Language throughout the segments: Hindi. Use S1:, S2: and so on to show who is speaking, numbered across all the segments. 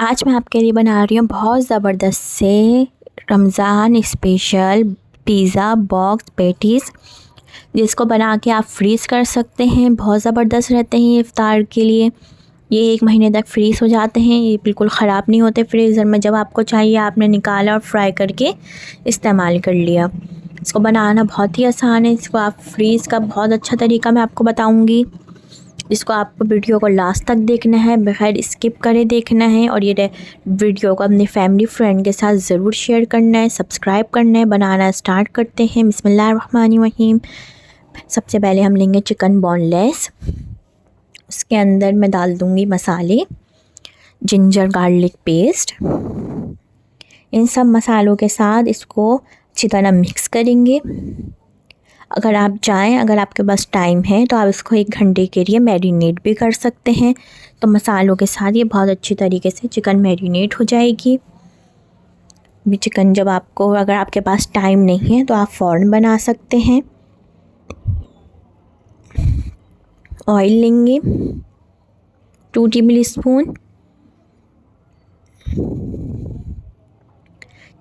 S1: आज मैं आपके लिए बना रही हूँ बहुत ज़बरदस्त से Ramzan special pizza box patties, जिसको बना के आप फ्रीज़ कर सकते हैं। बहुत ज़बरदस्त रहते हैं ये इफ्तार के लिए। ये 1 महीने तक फ्रीज़ हो जाते हैं। ये बिल्कुल ख़राब नहीं होते फ्रीज़र में। जब आपको चाहिए आपने निकाला और फ्राई करके इस्तेमाल कर लिया। इसको बनाना बहुत ही आसान है। इसको आप फ्रीज़ का बहुत अच्छा तरीका मैं आपको बताऊँगी, जिसको आपको वीडियो को लास्ट तक देखना है, बगैर स्किप करे देखना है। और ये वीडियो को अपने फैमिली फ्रेंड के साथ ज़रूर शेयर करना है, सब्सक्राइब करना है। बनाना स्टार्ट करते हैं। बिस्मिल्लाहिर्रहमानिर्रहीम। सबसे पहले हम लेंगे चिकन बोनलेस। उसके अंदर मैं डाल दूँगी मसाले, जिंजर गार्लिक पेस्ट। इन सब मसालों के साथ इसको अच्छी तरह मिक्स करेंगे। अगर आप चाहें, अगर आपके पास टाइम है तो आप इसको 1 घंटे के लिए मैरिनेट भी कर सकते हैं। तो मसालों के साथ ये बहुत अच्छी तरीके से चिकन मैरिनेट हो जाएगी। भी चिकन जब आपको, अगर आपके पास टाइम नहीं है तो आप फ़ौरन बना सकते हैं। ऑयल लेंगे 2 table spoon.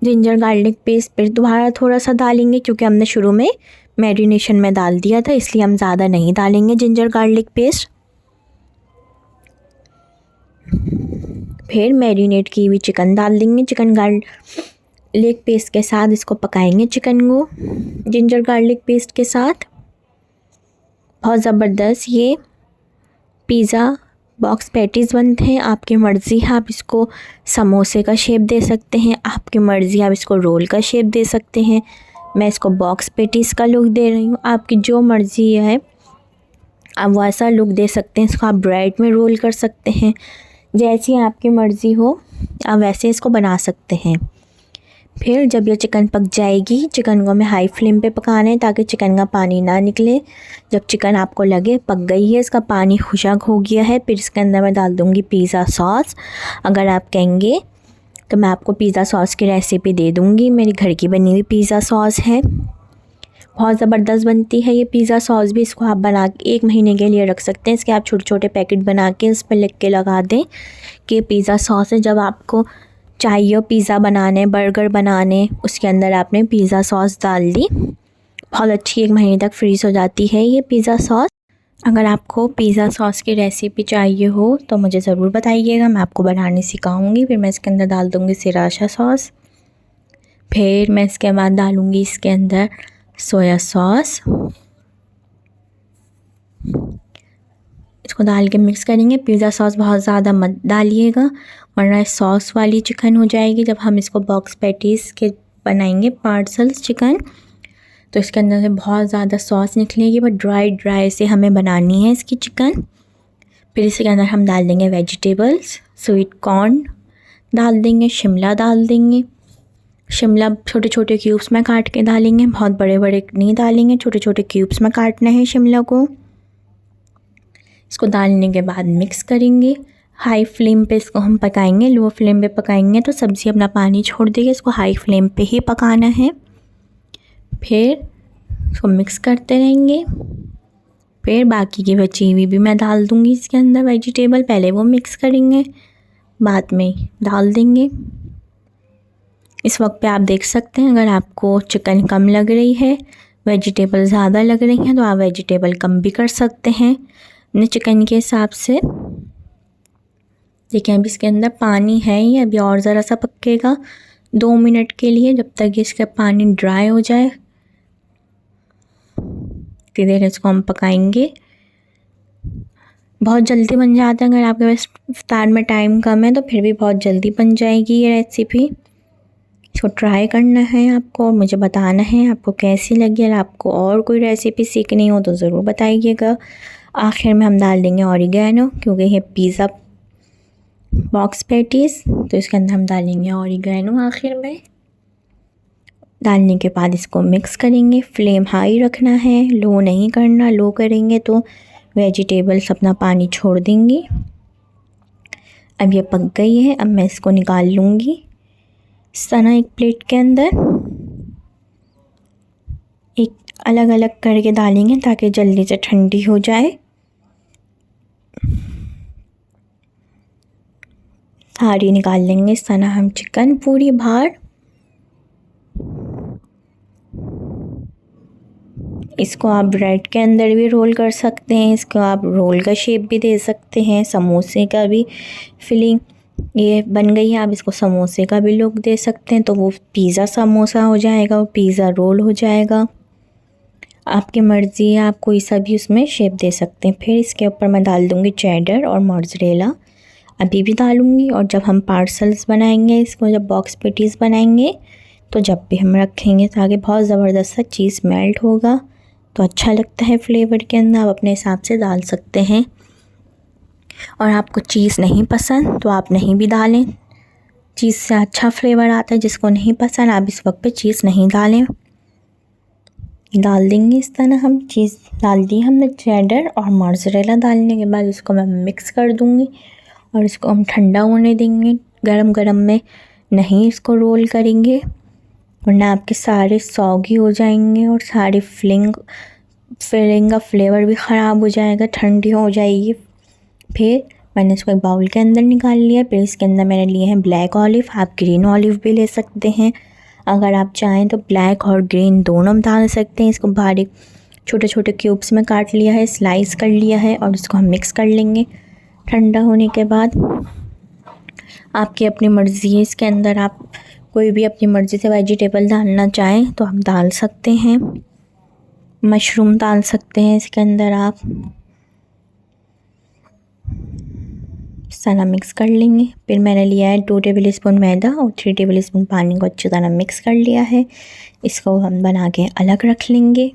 S1: Ginger garlic paste फिर दोबारा थोड़ा सा डालेंगे, क्योंकि हमने शुरू में मैरिनेशन में डाल दिया था, इसलिए हम ज़्यादा नहीं डालेंगे जिंजर गार्लिक पेस्ट। फिर मैरिनेट की हुई चिकन डाल देंगे। चिकन गार्लिक पेस्ट के साथ इसको पकाएंगे चिकन को जिंजर गार्लिक पेस्ट के साथ। बहुत ज़बरदस्त ये पिज़्ज़ा बॉक्स पैटीज़ बनते हैं। आपकी मर्ज़ी है, आप इसको समोसे का शेप दे सकते हैं, आपकी मर्ज़ी आप इसको रोल का शेप दे सकते हैं। मैं इसको बॉक्स पैटीज़ का लुक दे रही हूँ, आपकी जो मर्ज़ी है आप वैसा लुक दे सकते हैं। इसको आप ब्रेड में रोल कर सकते हैं, जैसी आपकी मर्ज़ी हो आप वैसे इसको बना सकते हैं। फिर जब ये चिकन पक जाएगी, चिकन को हमें हाई फ्लेम पे पकाना है ताकि चिकन का पानी ना निकले। जब चिकन आपको लगे पक गई है, इसका पानी खुशक हो गया है, फिर इसके अंदर मैं डाल दूँगी पिज़्ज़ा सॉस। अगर आप कहेंगे तो मैं आपको पिज़्ज़ा सॉस की रेसिपी दे दूँगी। मेरी घर की बनी हुई पिज़्ज़ा सॉस है, बहुत ज़बरदस्त बनती है ये पिज़्ज़ा सॉस भी। इसको आप बना के 1 महीने के लिए रख सकते हैं। इसके आप छोटे छोटे पैकेट बना के इस पर लिख के लगा दें कि पिज़्ज़ा सॉस है। जब आपको चाहिए पिज़्ज़ा बनाने, बर्गर बनाने, उसके अंदर आपने पिज़्ज़ा सॉस डाल दी, बहुत अच्छी 1 महीने तक फ्रीज़ हो जाती है ये पिज़्ज़ा सॉस। अगर आपको पिज़्ज़ा सॉस की रेसिपी चाहिए हो तो मुझे ज़रूर बताइएगा, मैं आपको बनाने सिखाऊंगी। फिर मैं इसके अंदर डाल दूँगी सिराशा सॉस। फिर मैं इसके बाद डालूँगी इसके अंदर सोया सॉस। इसको डाल के मिक्स करेंगे। पिज़्ज़ा सॉस बहुत ज़्यादा मत डालिएगा, वरना सॉस वाली चिकन हो जाएगी। जब हम इसको बॉक्स पैटीज़ के बनाएंगे पार्सल्स चिकन, तो इसके अंदर से बहुत ज़्यादा सॉस निकलेगी, बट ड्राई से हमें बनानी है इसकी चिकन। फिर इसके अंदर हम डाल देंगे वेजिटेबल्स, स्वीट कॉर्न डाल देंगे, शिमला डाल देंगे। शिमला छोटे छोटे क्यूब्स में काट के डालेंगे, बहुत बड़े बड़े नहीं डालेंगे, छोटे छोटे क्यूब्स में काटना है शिमला को। इसको डालने के बाद मिक्स करेंगे। हाई फ्लेम पे इसको हम पकाएंगे, लो फ्लेम पे पकाएंगे तो सब्ज़ी अपना पानी छोड़ देगी। इसको हाई फ्लेम पे ही पकाना है। फिर इसको मिक्स करते रहेंगे। फिर बाकी की बची हुई भी मैं डाल दूँगी इसके अंदर वेजिटेबल। पहले वो मिक्स करेंगे, बाद में डाल देंगे। इस वक्त पे आप देख सकते हैं, अगर आपको चिकन कम लग रही है, वेजिटेबल ज़्यादा लग रही हैं, तो आप वेजिटेबल कम भी कर सकते हैं अपने चिकन के हिसाब से। देखिए अभी इसके अंदर पानी है, ये अभी और ज़रा सा पकेगा 2 मिनट के लिए, जब तक इसका पानी ड्राई हो जाए। इतनी देर इसको हम पकाएंगे। बहुत जल्दी बन जाता है, अगर आपके पास इफ्तार में टाइम कम है तो फिर भी बहुत जल्दी बन जाएगी ये रेसिपी। इसको ट्राई करना है आपको और मुझे बताना है आपको कैसी लगी। अगर आपको और कोई रेसिपी सीखनी हो तो ज़रूर बताइएगा। आखिर में हम डाल देंगे ऑरिगेनो, क्योंकि ये पिज़्ज़ा बॉक्स पैटीज़, तो इसके अंदर हम डालेंगे ऑरिगेनो आखिर में। डालने के बाद इसको मिक्स करेंगे। फ्लेम हाई रखना है, लो नहीं करना। लो करेंगे तो वेजिटेबल्स अपना पानी छोड़ देंगी। अब ये पक गई है, अब मैं इसको निकाल लूँगी इस तरह एक प्लेट के अंदर। एक अलग अलग करके डालेंगे ताकि जल्दी से ठंडी हो जाए। थाली निकाल लेंगे। इस तरह हम चिकन पूरी बाहर, इसको आप ब्रेड के अंदर भी रोल कर सकते हैं, इसको आप रोल का शेप भी दे सकते हैं, समोसे का भी फिलिंग ये बन गई है। आप इसको समोसे का भी लुक दे सकते हैं, तो वो पिज़्ज़ा समोसा हो जाएगा, वो पिज़्ज़ा रोल हो जाएगा। आपकी मर्ज़ी है, आप कोई सा भी उसमें शेप दे सकते हैं। फिर इसके ऊपर मैं डाल दूँगी चेडर और मोज़रेला, अभी भी डालूँगी। और जब हम पार्सल्स बनाएंगे, इसको जब बॉक्स पैटीज़ बनाएंगे, तो जब भी हम रखेंगे ताकि बहुत ज़बरदस्त सा चीज़ मेल्ट होगा, तो अच्छा लगता है फ्लेवर के अंदर। आप अपने हिसाब से डाल सकते हैं। और आपको चीज़ नहीं पसंद तो आप नहीं भी डालें, चीज़ से अच्छा फ्लेवर आता है। जिसको नहीं पसंद आप इस वक्त पे चीज़ नहीं डालें। डाल देंगे इस तरह हम चीज़ डाल दी हमने चेडर और मोज़रेला। डालने के बाद इसको मैं मिक्स कर दूँगी और इसको हम ठंडा होने देंगे। गरम गरम में नहीं इसको रोल करेंगे, वरना आपके सारे सॉगी हो जाएंगे और सारी फिलिंग का फ्लेवर भी ख़राब हो जाएगा, ठंडी हो जाएगी। फिर मैंने इसको एक बाउल के अंदर निकाल लिया। फिर इसके अंदर मैंने लिए हैं ब्लैक ऑलिव, आप ग्रीन ऑलिव भी ले सकते हैं। अगर आप चाहें तो ब्लैक और ग्रीन दोनों डाल सकते हैं। इसको बारीक छोटे छोटे क्यूब्स में काट लिया है, स्लाइस कर लिया है और इसको हम मिक्स कर लेंगे। ठंडा होने के बाद आपकी अपनी मर्ज़ी है, इसके अंदर आप कोई भी अपनी मर्ज़ी से वेजिटेबल डालना चाहें तो आप डाल सकते हैं। मशरूम डाल सकते हैं इसके अंदर आप। सारा मिक्स कर लेंगे। फिर मैंने लिया है 2 टेबल स्पून मैदा और 3 टेबल स्पून पानी को अच्छी तरह मिक्स कर लिया है। इसको हम बना के अलग रख लेंगे।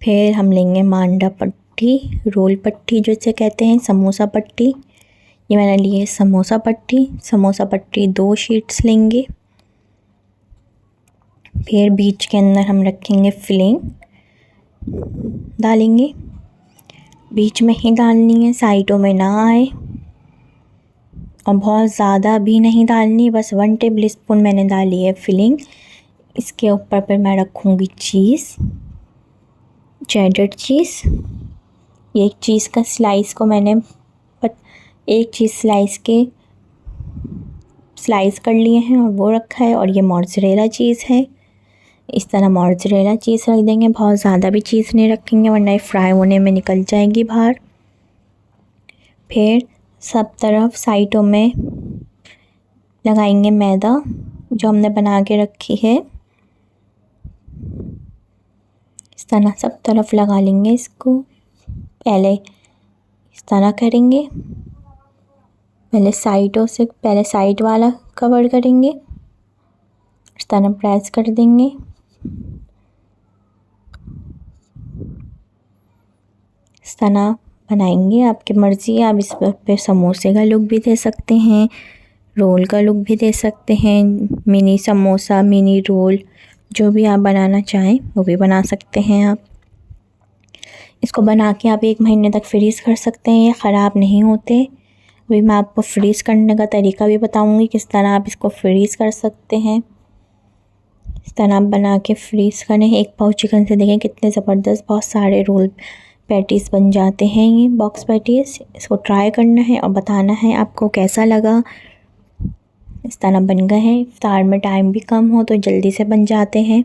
S1: फिर हम लेंगे मांडा पट्टी, रोल पट्टी जिसे कहते हैं, समोसा पट्टी। ये मैंने ली है समोसा पट्टी। समोसा पट्टी 2 शीट्स लेंगे। फिर बीच के अंदर हम रखेंगे फिलिंग, डालेंगे। बीच में ही डालनी है, साइडों में ना आए, और बहुत ज़्यादा भी नहीं डालनी, बस 1 टेबल स्पून मैंने डाली है फिलिंग। इसके ऊपर पर मैं रखूँगी चीज़, चेडर चीज़। एक चीज़ का स्लाइस को मैंने एक चीज़ स्लाइस कर लिए हैं और वो रखा है। और ये मोज़रेला चीज़ है। इस तरह मोज़रेला चीज़ रख देंगे, बहुत ज़्यादा भी चीज़ नहीं रखेंगे वरना ये फ्राई होने में निकल जाएगी बाहर। फिर सब तरफ साइडों में लगाएंगे मैदा जो हमने बना के रखी है। इस तरह सब तरफ लगा लेंगे इसको। पहले इस तरह करेंगे, पहले साइड वाला कवर करेंगे, इस तरह प्रेस कर देंगे। इस तरह बनाएंगे, आपकी मर्ज़ी है। आप इस पे समोसे का लुक भी दे सकते हैं, रोल का लुक भी दे सकते हैं, मिनी समोसा, मिनी रोल, जो भी आप बनाना चाहें वो भी बना सकते हैं आप। इसको बना के आप 1 महीने तक फ्रीज़ कर सकते हैं, ये ख़राब नहीं होते। अभी मैं आपको फ्रीज़ करने का तरीका भी बताऊंगी, किस तरह आप इसको फ्रीज़ कर सकते हैं। इस तरह आप बना के फ्रीज़ करें। 1 पाव चिकन से देखें कितने ज़बरदस्त बहुत सारे रोल पैटीज़ बन जाते हैं, ये बॉक्स पैटीज़। इसको ट्राई करना है और बताना है आपको कैसा लगा। इस तरह बन गए हैं। इफ्तार में टाइम भी कम हो तो जल्दी से बन जाते हैं।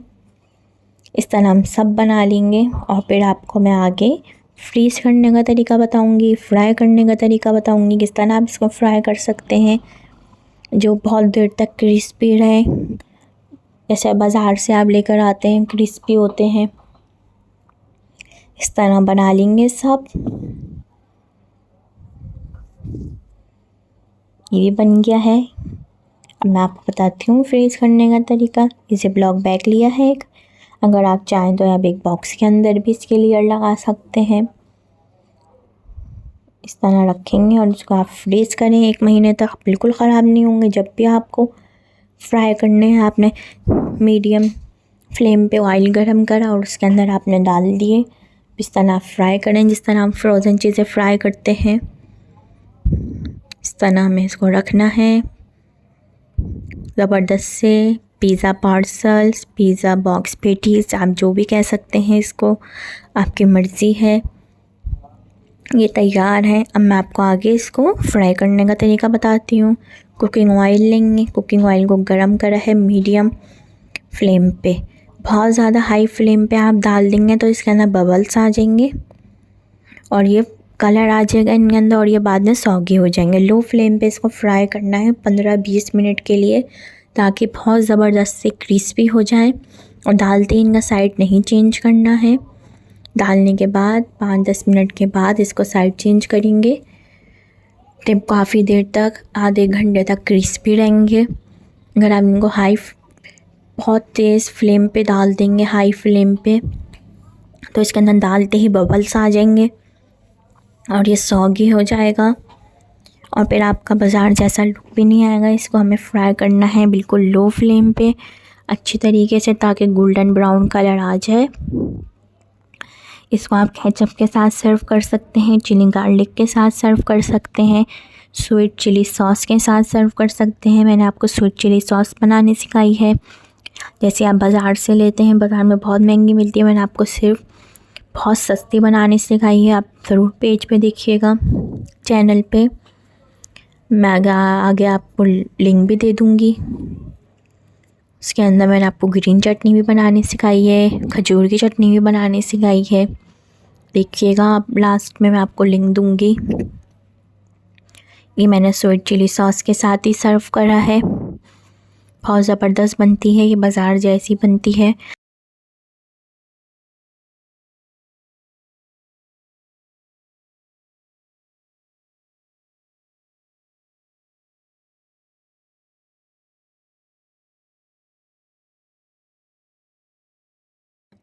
S1: इस तरह हम सब बना लेंगे और फिर आपको मैं आगे फ्रीज़ करने का तरीका बताऊंगी, फ्राई करने का तरीका बताऊंगी, किस तरह आप इसको फ्राई कर सकते हैं जो बहुत देर तक क्रिस्पी रहे, जैसे बाज़ार से आप लेकर आते हैं क्रिस्पी होते हैं। इस तरह बना लेंगे सब। ये भी बन गया है। अब मैं आपको बताती हूँ फ्रीज़ करने का तरीका। इसे ब्लॉक बैग लिया है एक, अगर आप चाहें तो आप एक बॉक्स के अंदर भी इसके लेयर लगा सकते हैं। इस तरह रखेंगे और इसको आप फ्रीज़ करें 1 महीने तक, बिल्कुल ख़राब नहीं होंगे। जब भी आपको फ्राई करने हैं, आपने मीडियम फ्लेम पे ऑयल गरम करा और उसके अंदर आपने डाल दिए। इस तरह आप फ्राई करें जिस तरह हम फ्रोज़न चीज़ें फ्राई करते हैं। इस तरह हमें इसको रखना है। ज़बरदस्त से pizza parcels, pizza box patties, आप जो भी कह सकते हैं इसको, आपकी मर्ज़ी है। ये तैयार है। अब मैं आपको आगे इसको फ्राई करने का तरीका बताती हूँ। कुकिंग ऑयल लेंगे। कुकिंग ऑयल को गरम करा है मीडियम फ्लेम पे। बहुत ज़्यादा हाई फ्लेम पे आप डाल देंगे तो इसके अंदर बबल्स आ जाएंगे और ये कलर आ जाएगा इनके अंदर और ये बाद में सौगी हो जाएंगे। लो फ्लेम पे इसको फ्राई करना है 15-20 मिनट के लिए, ताकि बहुत ज़बरदस्त से क्रिस्पी हो जाए। और डालते ही इनका साइड नहीं चेंज करना है। डालने के बाद 5-10 मिनट के बाद इसको साइड चेंज करेंगे। तो काफ़ी देर तक, आधे घंटे तक क्रिस्पी रहेंगे। अगर आप इनको बहुत तेज़ फ्लेम पे डाल देंगे, हाई फ्लेम पे, तो इसके अंदर डालते ही बबल्स आ जाएंगे और ये सौगी हो जाएगा और फिर आपका बाज़ार जैसा लुक भी नहीं आएगा। इसको हमें फ्राई करना है बिल्कुल लो फ्लेम पे अच्छी तरीके से, ताकि गोल्डन ब्राउन कलर आ जाए। इसको आप केचप के साथ सर्व कर सकते हैं, चिली गार्लिक के साथ सर्व कर सकते हैं, स्वीट चिली सॉस के साथ सर्व कर सकते हैं। मैंने आपको स्वीट चिली सॉस बनाने सिखाई है, जैसे आप बाज़ार से लेते हैं। बाज़ार में बहुत महंगी मिलती है, मैंने आपको सिर्फ बहुत सस्ती बनाने सिखाई है। आप ज़रूर पेज पे देखिएगा, चैनल पे। मैं आगे आपको लिंक भी दे दूँगी। उसके अंदर मैंने आपको ग्रीन चटनी भी बनानी सिखाई है, खजूर की चटनी भी बनानी सिखाई है। देखिएगा आप, लास्ट में मैं आपको लिंक दूँगी। ये मैंने स्वीट चिली सॉस के साथ ही सर्व करा है। बहुत ज़बरदस्त बनती है, ये बाज़ार जैसी बनती है।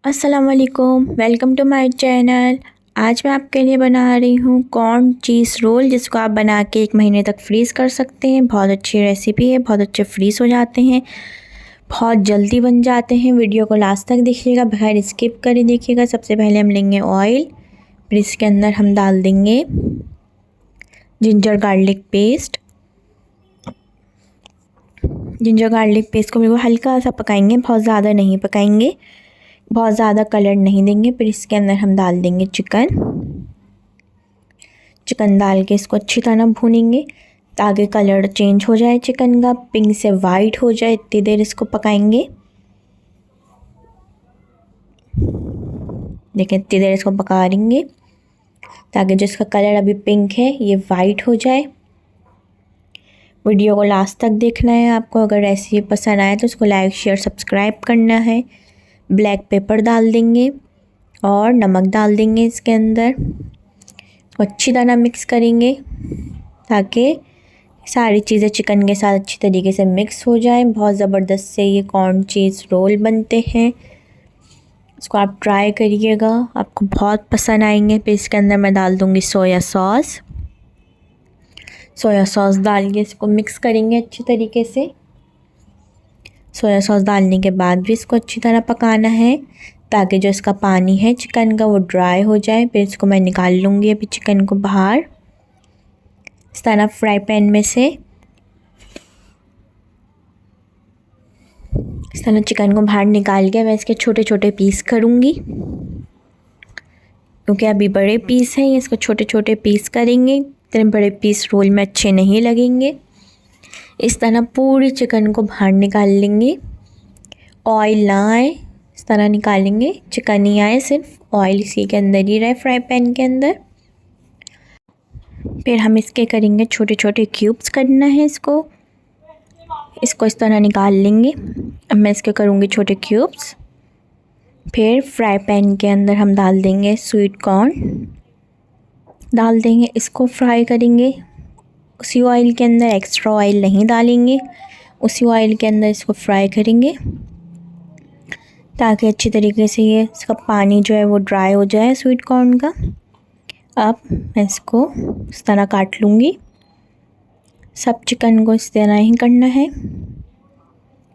S1: अस्सलाम वालेकुम, वेलकम टू माय चैनल। आज मैं आपके लिए बना रही हूँ कॉर्न चीज़ रोल, जिसको आप बना के 1 महीने तक फ्रीज़ कर सकते हैं। बहुत अच्छी रेसिपी है, बहुत अच्छे फ्रीज़ हो जाते हैं, बहुत जल्दी बन जाते हैं। वीडियो को लास्ट तक देखिएगा, बगैर स्किप करे देखिएगा। सबसे पहले हम लेंगे ऑयल, फिर इसके अंदर हम डाल देंगे ginger garlic paste. Ginger garlic paste को बिल्कुल हल्का सा पकाएंगे, बहुत ज़्यादा नहीं पकाएंगे, बहुत ज़्यादा कलर नहीं देंगे। फिर इसके अंदर हम डाल देंगे चिकन डाल के इसको अच्छी तरह भूनेंगे ताकि कलर चेंज हो जाए चिकन का, पिंक से वाइट हो जाए। इतनी देर इसको पकाएंगे। देखिए, इतनी देर इसको पका लेंगे ताकि जो इसका कलर अभी पिंक है ये वाइट हो जाए। वीडियो को लास्ट तक देखना है आपको। अगर रेसिपी पसंद आए तो इसको लाइक शेयर सब्सक्राइब करना है। ब्लैक पेपर डाल देंगे और नमक डाल देंगे इसके अंदर। अच्छी तरह मिक्स करेंगे ताकि सारी चीज़ें चिकन के साथ अच्छी तरीके से मिक्स हो जाए। बहुत ज़बरदस्त से ये कॉर्न चीज़ रोल बनते हैं। इसको आप ट्राई करिएगा, आपको बहुत पसंद आएंगे। फिर इसके अंदर मैं डाल दूँगी सोया सॉस। सोया सॉस डाल के इसको मिक्स करेंगे अच्छी तरीके से। सोया सॉस डालने के बाद भी इसको अच्छी तरह पकाना है ताकि जो इसका पानी है चिकन का वो ड्राई हो जाए। फिर इसको मैं निकाल लूँगी अभी चिकन को बाहर। इस तरह फ्राई पैन में से इस तरह चिकन को बाहर निकाल के मैं इसके छोटे छोटे पीस करूँगी, क्योंकि अभी बड़े पीस हैं। इसको छोटे छोटे पीस करेंगे, इतने बड़े पीस रोल में अच्छे नहीं लगेंगे। इस तरह पूरी चिकन को बाहर निकाल लेंगे। ऑयल ना आए इस तरह निकालेंगे, चिकन ही आए, सिर्फ ऑयल इसी के अंदर ही रहे फ्राई पैन के अंदर। फिर हम इसके करेंगे छोटे छोटे क्यूब्स करना है इसको इस तरह निकाल लेंगे। अब मैं इसके करूँगी छोटे क्यूब्स। फिर फ्राई पैन के अंदर हम डाल देंगे स्वीट कॉर्न, डाल देंगे, इसको फ्राई करेंगे उसी ऑयल के अंदर। एक्स्ट्रा ऑयल नहीं डालेंगे, उसी ऑयल के अंदर इसको फ्राई करेंगे ताकि अच्छी तरीके से ये इसका पानी जो है वो ड्राई हो जाए स्वीट कॉर्न का। अब मैं इसको इस तरह काट लूँगी। सब चिकन को इस तरह ही करना है।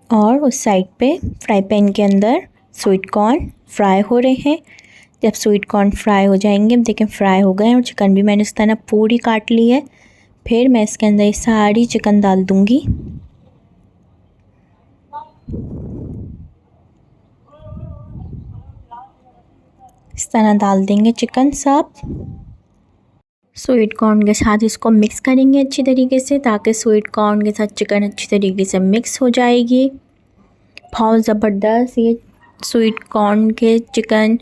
S1: और उस साइड पे फ्राई पैन के अंदर स्वीट कॉर्न फ्राई हो रहे हैं। जब स्वीट कॉर्न फ्राई हो जाएंगे, अब देखें फ्राई हो गए, और चिकन भी मैंने इस तरह पूरी काट ली है। फिर मैं इसके अंदर ये सारी चिकन डाल दूँगी। इस तरह डाल देंगे चिकन सब। स्वीट कॉर्न के साथ इसको मिक्स करेंगे अच्छी तरीके से, ताकि स्वीट कॉर्न के साथ चिकन अच्छी तरीके से मिक्स हो जाएगी। बहुत ज़बरदस्त ये स्वीट कॉर्न के चिकन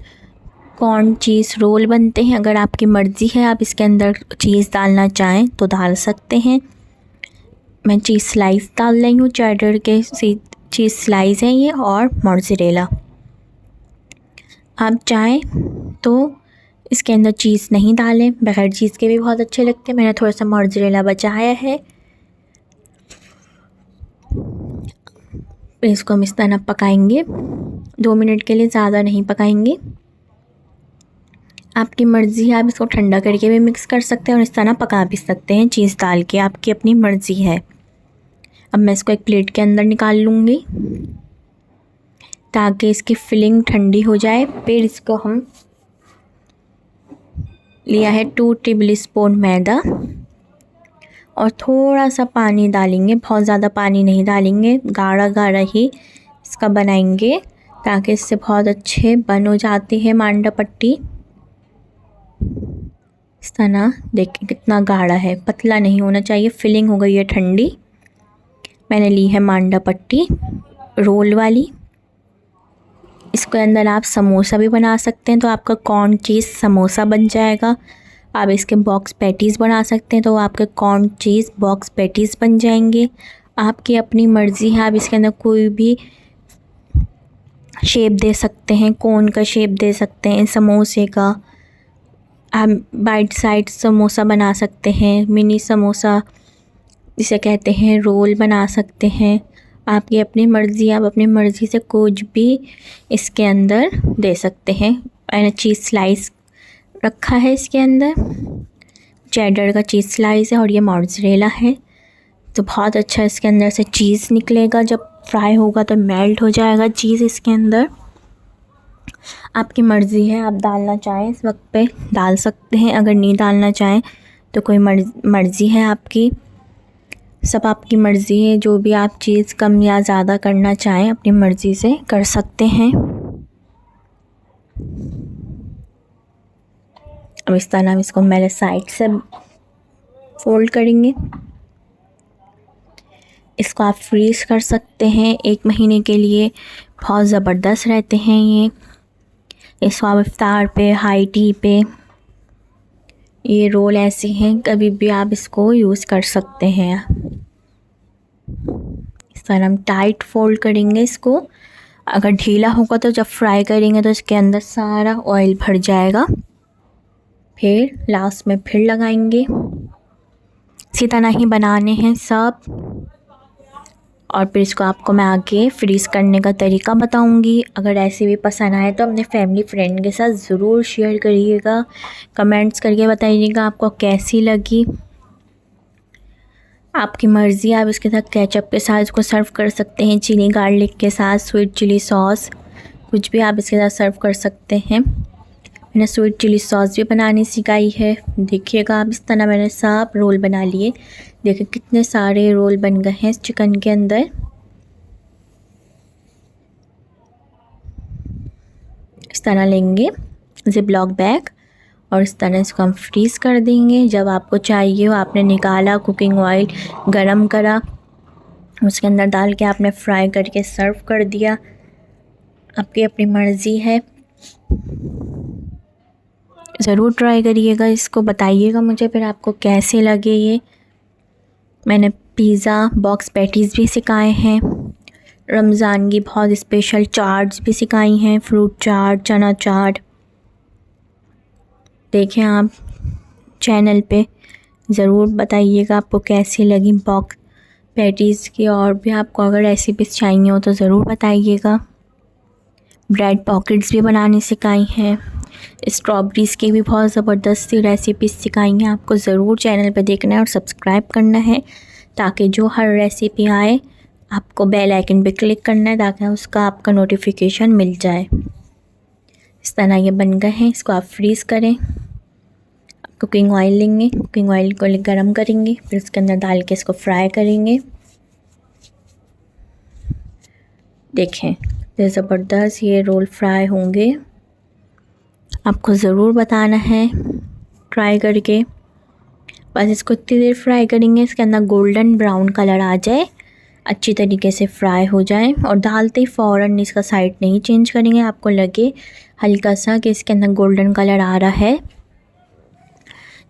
S1: कॉर्न चीज़ रोल बनते हैं। अगर आपकी मर्ज़ी है आप इसके अंदर चीज़ डालना चाहें तो डाल सकते हैं। मैं चीज़ स्लाइस डाल रही हूँ, चेडर के चीज़ स्लाइस हैं ये, और मोज़रेला। आप चाहें तो इसके अंदर चीज़ नहीं डालें, बगैर चीज़ के भी बहुत अच्छे लगते हैं। मैंने थोड़ा सा मोज़रेला बचाया है। इसको हम इस तरह पकाएंगे 2 मिनट के लिए, ज़्यादा नहीं पकाएंगे। आपकी मर्ज़ी है, आप इसको ठंडा करके भी मिक्स कर सकते हैं और इस तरह पका भी सकते हैं चीज़ डाल के, आपकी अपनी मर्ज़ी है। अब मैं इसको एक प्लेट के अंदर निकाल लूँगी ताकि इसकी फिलिंग ठंडी हो जाए। फिर इसको हम लिया है 2 टेबल स्पून मैदा और थोड़ा सा पानी डालेंगे, बहुत ज़्यादा पानी नहीं डालेंगे, गाढ़ा गाढ़ा ही इसका बनाएंगे ताकि इससे बहुत अच्छे बन हो जाते हैं मांडा पट्टी। इस तरह देखिए कितना गाढ़ा है, पतला नहीं होना चाहिए। फिलिंग हो गई है ठंडी। मैंने ली है मांडा पट्टी रोल वाली। इसके अंदर आप समोसा भी बना सकते हैं, तो आपका कॉर्न चीज़ समोसा बन जाएगा। आप इसके बॉक्स पैटीज़ बना सकते हैं, तो आपके कॉर्न चीज़ बॉक्स पैटीज़ बन जाएंगे। आपकी अपनी मर्ज़ी है, आप इसके अंदर कोई भी शेप दे सकते हैं, कोन का शेप दे सकते हैं, समोसे का। आप बाइट साइड समोसा बना सकते हैं, मिनी समोसा जिसे कहते हैं, रोल बना सकते हैं। आपकी अपनी मर्ज़ी, आप अपनी मर्ज़ी से कुछ भी इसके अंदर दे सकते हैं। मैंने चीज़ स्लाइस रखा है इसके अंदर, चेडर का चीज़ स्लाइस है और ये मोज़रेला है, तो बहुत अच्छा इसके अंदर से चीज़ निकलेगा। जब फ्राई होगा तो मेल्ट हो जाएगा चीज़ इसके अंदर। आपकी मर्ज़ी है, आप डालना चाहें इस वक्त पे डाल सकते हैं, अगर नहीं डालना चाहें तो कोई मर्ज़ी है आपकी। सब आपकी मर्ज़ी है, जो भी आप चीज़ कम या ज़्यादा करना चाहें अपनी मर्ज़ी से कर सकते हैं। अब इस तरह हम इसको मेरे साइड से फोल्ड करेंगे। इसको आप फ्रीज़ कर सकते हैं 1 महीने के लिए, बहुत ज़बरदस्त रहते हैं ये। इसको आप इफ्तार पे, हाई टी पे, ये रोल ऐसे हैं, कभी भी आप इसको यूज़ कर सकते हैं। इस तरह हम टाइट फोल्ड करेंगे इसको। अगर ढीला होगा तो जब फ्राई करेंगे तो इसके अंदर सारा ऑयल भर जाएगा। फिर लास्ट में फिर लगाएंगे। इसी तरह ही बनाने हैं सब, और फिर इसको आपको मैं आगे फ्रीज़ करने का तरीका बताऊंगी। अगर ऐसे भी पसंद आए तो अपने फैमिली फ्रेंड के साथ ज़रूर शेयर करिएगा, कमेंट्स करके बताइएगा आपको कैसी लगी। आपकी मर्ज़ी, आप इसके साथ केचप के साथ इसको सर्व कर सकते हैं, चिली गार्लिक के साथ, स्वीट चिली सॉस, कुछ भी आप इसके साथ सर्व कर सकते हैं। मैंने स्वीट चिली सॉस भी बनानी सिखाई है। देखिएगा आप इस तरह मैंने सब रोल बना लिए। देखिए कितने सारे रोल बन गए हैं इस चिकन के अंदर। इस तरह लेंगे ज़िप-लॉक बैग और इस तरह इसको हम फ्रीज़ कर देंगे। जब आपको चाहिए हो आपने निकाला, कुकिंग ऑयल गरम करा, उसके अंदर डाल के आपने फ्राई करके सर्व कर दिया। आपकी अपनी मर्ज़ी है, ज़रूर ट्राई करिएगा इसको, बताइएगा मुझे फिर आपको कैसे लगे ये। मैंने पिज़्ज़ा बॉक्स पैटीज़ भी सिखाए हैं, रमज़ान की बहुत स्पेशल चाट्स भी सिखाई हैं, फ्रूट चाट, चना चाट। देखें आप चैनल पे, ज़रूर बताइएगा आपको कैसी लगी बॉक्स पैटीज़ की, और भी आपको अगर रेसिपीज़ चाहिए हो तो ज़रूर बताइएगा। ब्रेड पॉकेट्स भी बनाने सिखाई हैं, स्ट्रॉबेरीज़ की भी बहुत ज़बरदस्त रेसिपीज़ सिखाई हैं। आपको ज़रूर चैनल पे देखना है और सब्सक्राइब करना है, ताकि जो हर रेसिपी आए आपको बेल आइकन पे क्लिक करना है, ताकि उसका आपका नोटिफिकेशन मिल जाए। इस तरह ये बन गए हैं, इसको आप फ्रीज़ करें। कुकिंग ऑयल लेंगे, कुकिंग ऑयल को गरम करेंगे, फिर उसके अंदर डाल के इसको फ्राई करेंगे। देखें ये ज़बरदस्त ये रोल फ्राई होंगे। आपको ज़रूर बताना है ट्राई करके। बस इसको इतनी देर फ्राई करेंगे इसके अंदर गोल्डन ब्राउन कलर आ जाए, अच्छी तरीके से फ्राई हो जाए। और डालते ही फ़ौरन इसका साइड नहीं चेंज करेंगे, आपको लगे हल्का सा कि इसके अंदर गोल्डन कलर आ रहा है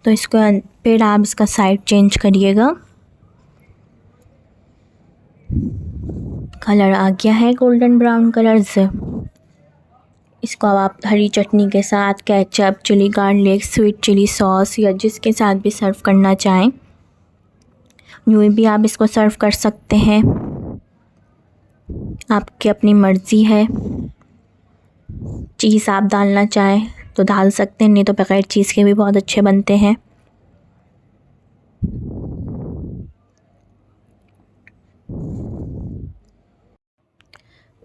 S1: तो इसको फिर आप इसका साइड चेंज करिएगा। कलर आ गया है गोल्डन ब्राउन कलर से। इसको अब आप हरी चटनी के साथ, ketchup, chilli garlic, sweet chilli sauce या जिसके साथ भी सर्व करना चाहें यूँ भी आप इसको सर्व कर सकते हैं, आपकी अपनी मर्ज़ी है। चीज़ आप डालना चाहें तो डाल सकते हैं, नहीं तो बग़ैर चीज़ के भी बहुत अच्छे बनते हैं।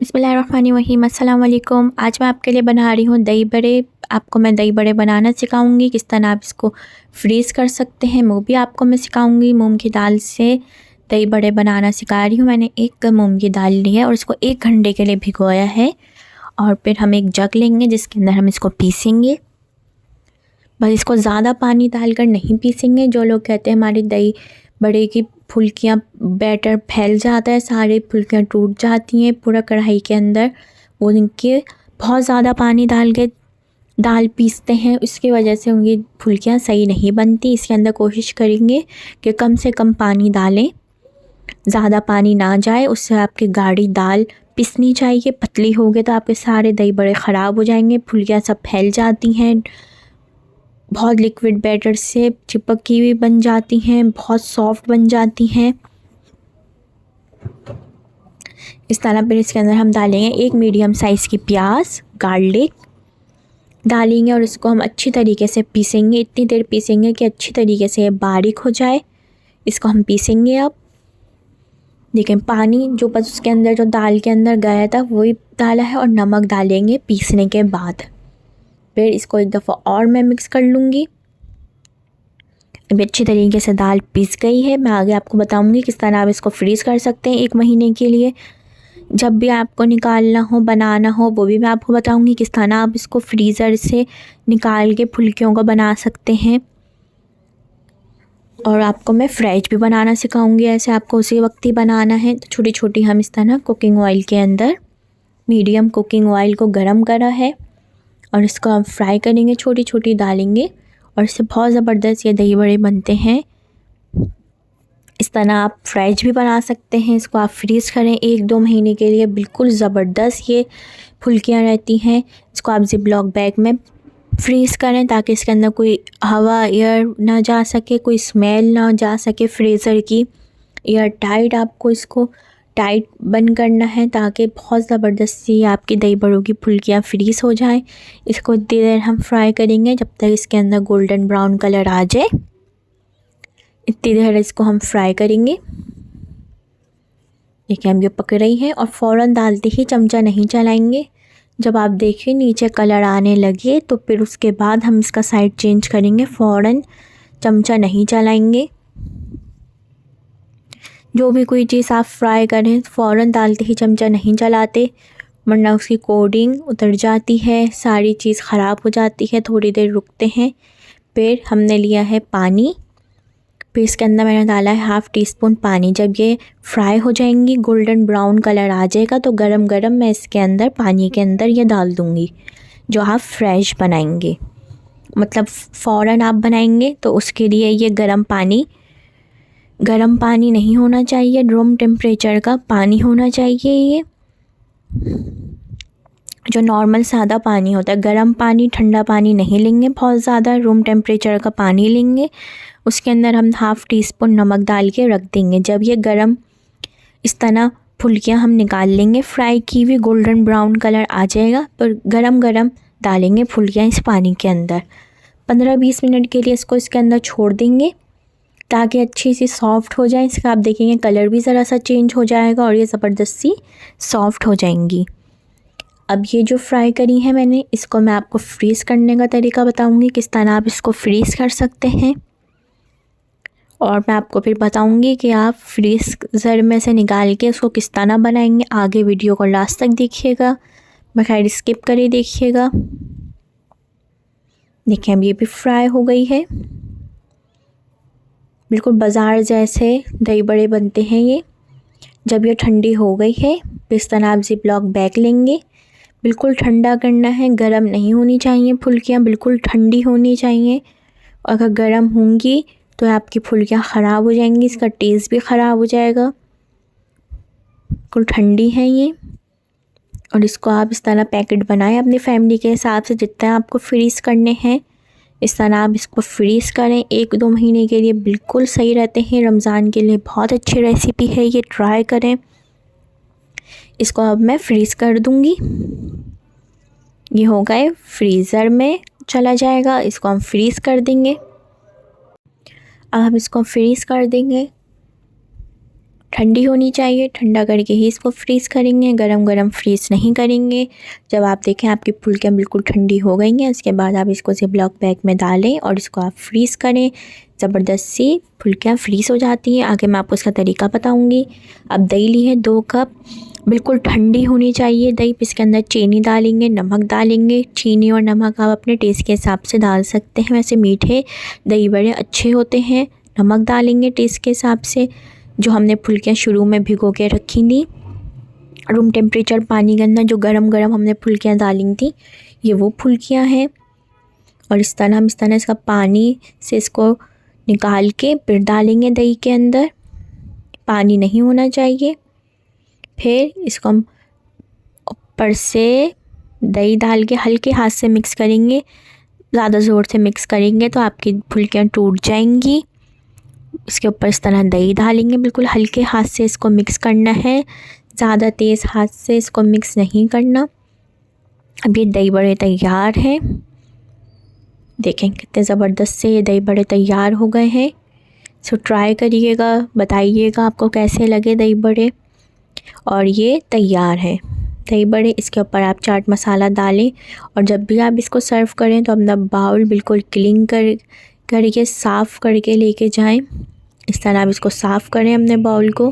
S1: बिस्मिल्लाहिर्रहमानिर्रहीम, अस्सलाम वालेकुम। आज मैं आपके लिए बना रही हूँ दही बड़े। आपको मैं दही बड़े बनाना सिखाऊंगी, किस तरह आप इसको फ्रीज़ कर सकते हैं वो भी आपको मैं सिखाऊंगी। मूंग की दाल से दही बड़े बनाना सिखा रही हूँ। मैंने एक मूंग की दाल ली है और इसको 1 घंटे के लिए भिगोया है। और फिर हम एक जग लेंगे जिसके अंदर हम इसको पीसेंगे। बस इसको ज़्यादा पानी डालकर नहीं पीसेंगे। जो लोग कहते हैं हमारी दही बड़े की फुल्कियाँ बैटर फैल जाता है, सारी फुल्कियाँ टूट जाती हैं पूरा कढ़ाई के अंदर, वो इनके बहुत ज़्यादा पानी डाल के दाल पीसते हैं, इसकी वजह से उनकी फुल्कियाँ सही नहीं बनती। इसके अंदर कोशिश करेंगे कि कम से कम पानी डालें, ज़्यादा पानी ना जाए, उससे आपकी गाढ़ी दाल पिसनी चाहिए। पतली हो गए तो आपके सारे दही बड़े ख़राब हो जाएंगे, फुल्कियाँ सब फैल जाती हैं, बहुत लिक्विड बैटर से चिपकी हुई बन जाती हैं, बहुत सॉफ्ट बन जाती हैं। इस तरह फिर इसके अंदर हम डालेंगे 1 मीडियम साइज़ की प्याज, गार्लिक डालेंगे और इसको हम अच्छी तरीके से पीसेंगे। इतनी देर पीसेंगे कि अच्छी तरीके से ये बारीक हो जाए। इसको हम पीसेंगे। अब देखें पानी जो बस उसके अंदर जो दाल के अंदर गया था वही डाला है और नमक डालेंगे पीसने के बाद। फिर इसको एक दफ़ा और मैं मिक्स कर लूँगी। अभी अच्छी तरीके से दाल पीस गई है। मैं आगे आपको बताऊँगी किस तरह आप इसको फ्रीज़ कर सकते हैं 1 महीने के लिए। जब भी आपको निकालना हो, बनाना हो, वो भी मैं आपको बताऊँगी किस तरह आप इसको फ्रीज़र से निकाल के फुल्कियों को बना सकते हैं। और आपको मैं फ्राइज भी बनाना सिखाऊंगी, ऐसे आपको उसी वक्त ही बनाना है। तो छोटी छोटी हम इस तरह कुकिंग ऑयल के अंदर, मीडियम कुकिंग ऑयल को गरम करा है और इसको हम फ्राई करेंगे, छोटी छोटी डालेंगे और इससे बहुत ज़बरदस्त ये दही बड़े बनते हैं। इस तरह आप फ्राइज भी बना सकते हैं। इसको आप फ्रीज़ करें 1-2 महीने के लिए, बिल्कुल ज़बरदस्त ये फुल्कियाँ रहती हैं। इसको आप ज़िप-लॉक बैग में फ्रीज़ करें ताकि इसके अंदर कोई हवा, एयर ना जा सके, कोई स्मेल ना जा सके फ्रीज़र की। एयर टाइट आपको इसको टाइट बंद करना है ताकि बहुत ज़बरदस्ती आपकी दही बड़ों की फुल्कियाँ फ्रीज़ हो जाएं। इसको इतनी देर हम फ्राई करेंगे जब तक इसके अंदर गोल्डन ब्राउन कलर आ जाए। इतनी देर इसको हम फ्राई करेंगे। देखिए हम ये पक रही है और फ़ौरन डालते ही चमचा नहीं चलाएंगे। जब आप देखिए नीचे कलर आने लगे तो फिर उसके बाद हम इसका साइड चेंज करेंगे, फ़ौरन चमचा नहीं चलाएंगे। जो भी कोई चीज़ आप फ्राई करें फ़ौरन डालते ही चमचा नहीं चलाते, वरना उसकी कोटिंग उतर जाती है, सारी चीज़ ख़राब हो जाती है। थोड़ी देर रुकते हैं। फिर हमने लिया है पानी, फिर इसके अंदर मैंने डाला है 1/2 टीस्पून पानी। जब ये फ्राई हो जाएंगी, गोल्डन ब्राउन कलर आ जाएगा तो गरम गरम मैं इसके अंदर पानी के अंदर ये डाल दूँगी जो आप फ्रेश बनाएंगे, मतलब फ़ौरन आप बनाएंगे तो उसके लिए ये गर्म पानी नहीं होना चाहिए, रूम टेम्परेचर का पानी होना चाहिए। ये जो नॉर्मल सादा पानी होता है, गर्म पानी, ठंडा पानी नहीं लेंगे, बहुत ज़्यादा रूम टेम्परेचर का पानी लेंगे। उसके अंदर हम 1/2 टीस्पून नमक डाल के रख देंगे। जब ये गरम इस तरह फुल्कियाँ हम निकाल लेंगे, फ्राई की हुई गोल्डन ब्राउन कलर आ जाएगा तो गरम गरम डालेंगे फुल्कियाँ इस पानी के अंदर। 15-20 मिनट के लिए इसको इसके अंदर छोड़ देंगे ताकि अच्छी सी सॉफ़्ट हो जाए। इसका आप देखेंगे कलर भी ज़रा सा चेंज हो जाएगा और ये ज़बरदस्ती सॉफ़्ट हो जाएंगी। अब ये जो फ्राई करी है मैंने, इसको मैं आपको फ्रीज़ करने का तरीका बताऊंगी, किस तरह आप इसको फ्रीज़ कर सकते हैं। और मैं आपको फिर बताऊंगी कि आप फ्रीज़र में से निकाल के उसको किस तरह बनाएंगे। आगे वीडियो को लास्ट तक देखिएगा, बगैर स्किप करे देखिएगा। देखिए अब ये भी फ्राई हो गई है। बिल्कुल बाज़ार जैसे दही बड़े बनते हैं ये। जब ये ठंडी हो गई है तो इस तरह आप ज़िप-लॉक बैग लेंगे। बिल्कुल ठंडा करना है, गर्म नहीं होनी चाहिए फुल्कियाँ, बिल्कुल ठंडी होनी चाहिए। अगर गर्म होंगी तो आपकी फुल्कियाँ ख़राब हो जाएंगी, इसका टेस्ट भी ख़राब हो जाएगा। बिल्कुल ठंडी है ये। और इसको आप इस तरह पैकेट बनाएं अपनी फैमिली के हिसाब से, जितना आपको फ्रीज़ करने हैं इस तरह आप इसको फ्रीज़ करें। 1-2 महीने के लिए बिल्कुल सही रहते हैं। रमज़ान के लिए बहुत अच्छी रेसिपी है ये, ट्राई करें। इसको अब मैं फ्रीज़ कर दूँगी। ये हो गए, फ्रीज़र में चला जाएगा। इसको हम फ्रीज़ कर देंगे। अब हम इसको फ्रीज़ कर देंगे। ठंडी होनी चाहिए, ठंडा करके ही इसको फ्रीज़ करेंगे, गरम गरम फ्रीज़ नहीं करेंगे। जब आप देखें आपकी फुल्कियाँ बिल्कुल ठंडी हो गई हैं, उसके बाद आप इसको ज़िप-लॉक बैग में डालें और इसको आप फ्रीज़ करें। ज़बरदस्त सी फुल्कियाँ फ्रीज़ हो जाती हैं। आगे मैं आपको इसका तरीका बताऊँगी। अब दही ली है 2 कप, बिल्कुल ठंडी होनी चाहिए दही। इसके अंदर चीनी डालेंगे, नमक डालेंगे। चीनी और नमक आप अपने टेस्ट के हिसाब से डाल सकते हैं, वैसे मीठे दही बड़े अच्छे होते हैं। नमक डालेंगे टेस्ट के हिसाब से। जो हमने फुल्कियाँ शुरू में भिगो के रखी थी रूम टेम्परेचर पानी के अंदर, जो गरम गरम हमने फुल्कियाँ डाली थी, ये वो फुल्कियाँ हैं। और इस तरह इसका पानी से इसको निकाल के फिर डालेंगे दही के अंदर। पानी नहीं होना चाहिए। फिर इसको हम ऊपर से दही डाल के हल्के हाथ से मिक्स करेंगे। ज़्यादा ज़ोर से मिक्स करेंगे तो आपकी फुल्कियाँ टूट जाएंगी। इसके ऊपर इस तरह दही डालेंगे, बिल्कुल हल्के हाथ से इसको मिक्स करना है, ज़्यादा तेज़ हाथ से इसको मिक्स नहीं करना। अब ये दही बड़े तैयार हैं। देखें कितने ज़बरदस्त से ये दही बड़े तैयार हो गए हैं। सो ट्राई करिएगा, बताइएगा आपको कैसे लगे दही बड़े। और ये तैयार है दही बड़े। इसके ऊपर आप चाट मसाला डालें और जब भी आप इसको सर्व करें तो अपना बाउल बिल्कुल क्लीन करके साफ़ करके लेके जाएं। इस तरह आप इसको साफ़ करें अपने बाउल को,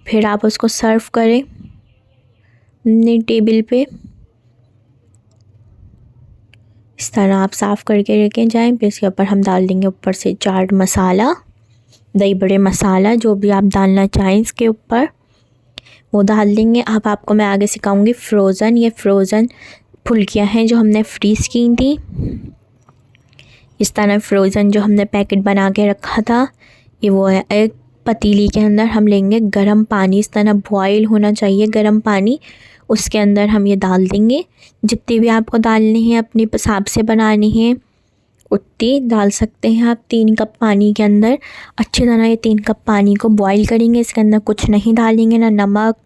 S1: फिर आप उसको सर्व करें अपनी टेबल पे। इस तरह आप साफ़ करके लेके जाएं। फिर इसके ऊपर हम डाल देंगे ऊपर से चाट मसाला, दही बड़े मसाला, जो भी आप डालना चाहें इसके ऊपर वो डाल देंगे। अब आपको मैं आगे सिखाऊंगी फ्रोज़न। ये फ्रोज़न फुल्कियाँ हैं जो हमने फ्रीज़ की थी। इस तरह फ्रोज़न जो हमने पैकेट बना के रखा था ये वो है। एक पतीली के अंदर हम लेंगे गरम पानी, इस तरह बॉयल होना चाहिए गरम पानी, उसके अंदर हम ये डाल देंगे। जितनी भी आपको डालनी है अपने हिसाब से बनानी है उतनी डाल सकते हैं आप। 3 कप पानी के अंदर अच्छी तरह ये 3 कप पानी को बॉईल करेंगे। इसके अंदर कुछ नहीं डालेंगे, ना नमक,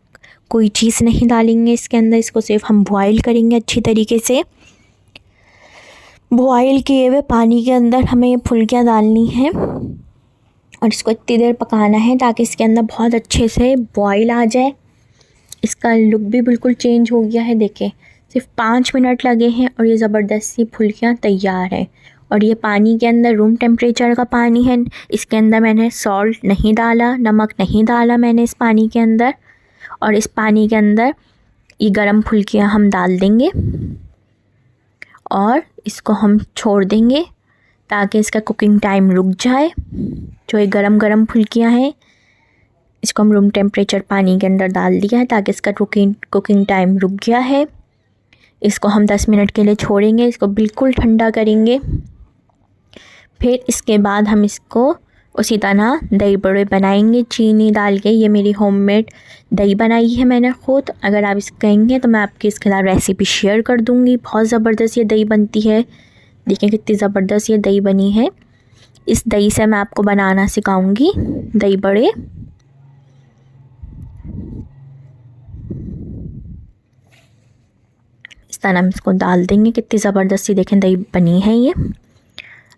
S1: कोई चीज़ नहीं डालेंगे इसके अंदर। इसको सिर्फ हम बॉईल करेंगे अच्छी तरीके से। बॉईल किए हुए पानी के अंदर हमें ये फुल्कियाँ डालनी हैं और इसको इतनी देर पकाना है ताकि इसके अंदर बहुत अच्छे से बॉईल आ जाए। इसका लुक भी बिल्कुल चेंज हो गया है। देखें सिर्फ 5 मिनट लगे हैं और ये ज़बरदस्त सी फुल्कियाँ तैयार है। और ये पानी के अंदर रूम टेम्परेचर का पानी है। इसके अंदर मैंने सॉल्ट नहीं डाला, नमक नहीं डाला मैंने इस पानी के अंदर। और इस पानी के अंदर ये गरम फुल्कियाँ हम डाल देंगे और इसको हम छोड़ देंगे ताकि इसका कुकिंग टाइम रुक जाए। जो ये गरम फुल्कियाँ हैं इसको हम रूम टेम्परेचर पानी के अंदर डाल दिया है ताकि इसका कुकिंग टाइम रुक गया है। इसको हम 10 मिनट के लिए छोड़ेंगे, इसको बिल्कुल ठंडा करेंगे। फिर इसके बाद हम इसको उसी तरह दही बड़े बनाएंगे चीनी डाल के। ये मेरी होममेड दही बनाई है मैंने ख़ुद। अगर आप इसको कहेंगे तो मैं आपकी इसके साथ रेसिपी शेयर कर दूँगी। बहुत ज़बरदस्त ये दही बनती है। देखें कितनी ज़बरदस्त ये दही बनी है। इस दही से मैं आपको बनाना सिखाऊंगी दही बड़े। इस तरह हम इसको डाल देंगे। कितनी ज़बरदस्त सी देखें दही बनी है ये।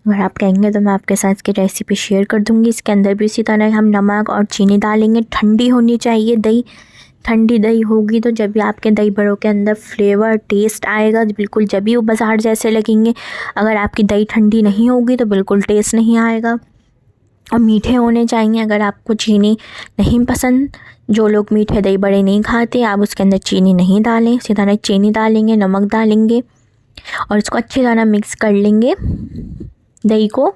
S1: अगर आप कहेंगे तो मैं आपके साथ इसकी रेसिपी शेयर कर दूंगी। इसके अंदर भी इसी तरह हम नमक और चीनी डालेंगे। ठंडी होनी चाहिए दही। ठंडी दही होगी तो जब भी आपके दही बड़ों के अंदर फ्लेवर टेस्ट आएगा, बिल्कुल जब भी वो बाजार जैसे लगेंगे। अगर आपकी दही ठंडी नहीं होगी तो बिल्कुल टेस्ट नहीं आएगा। और मीठे होने चाहिए। अगर आपको चीनी नहीं पसंद, जो लोग मीठे दही बड़े नहीं खाते, आप उसके अंदर चीनी नहीं डालें। इसी तरह चीनी डालेंगे, नमक डालेंगे और इसको अच्छी तरह मिक्स कर लेंगे दही को।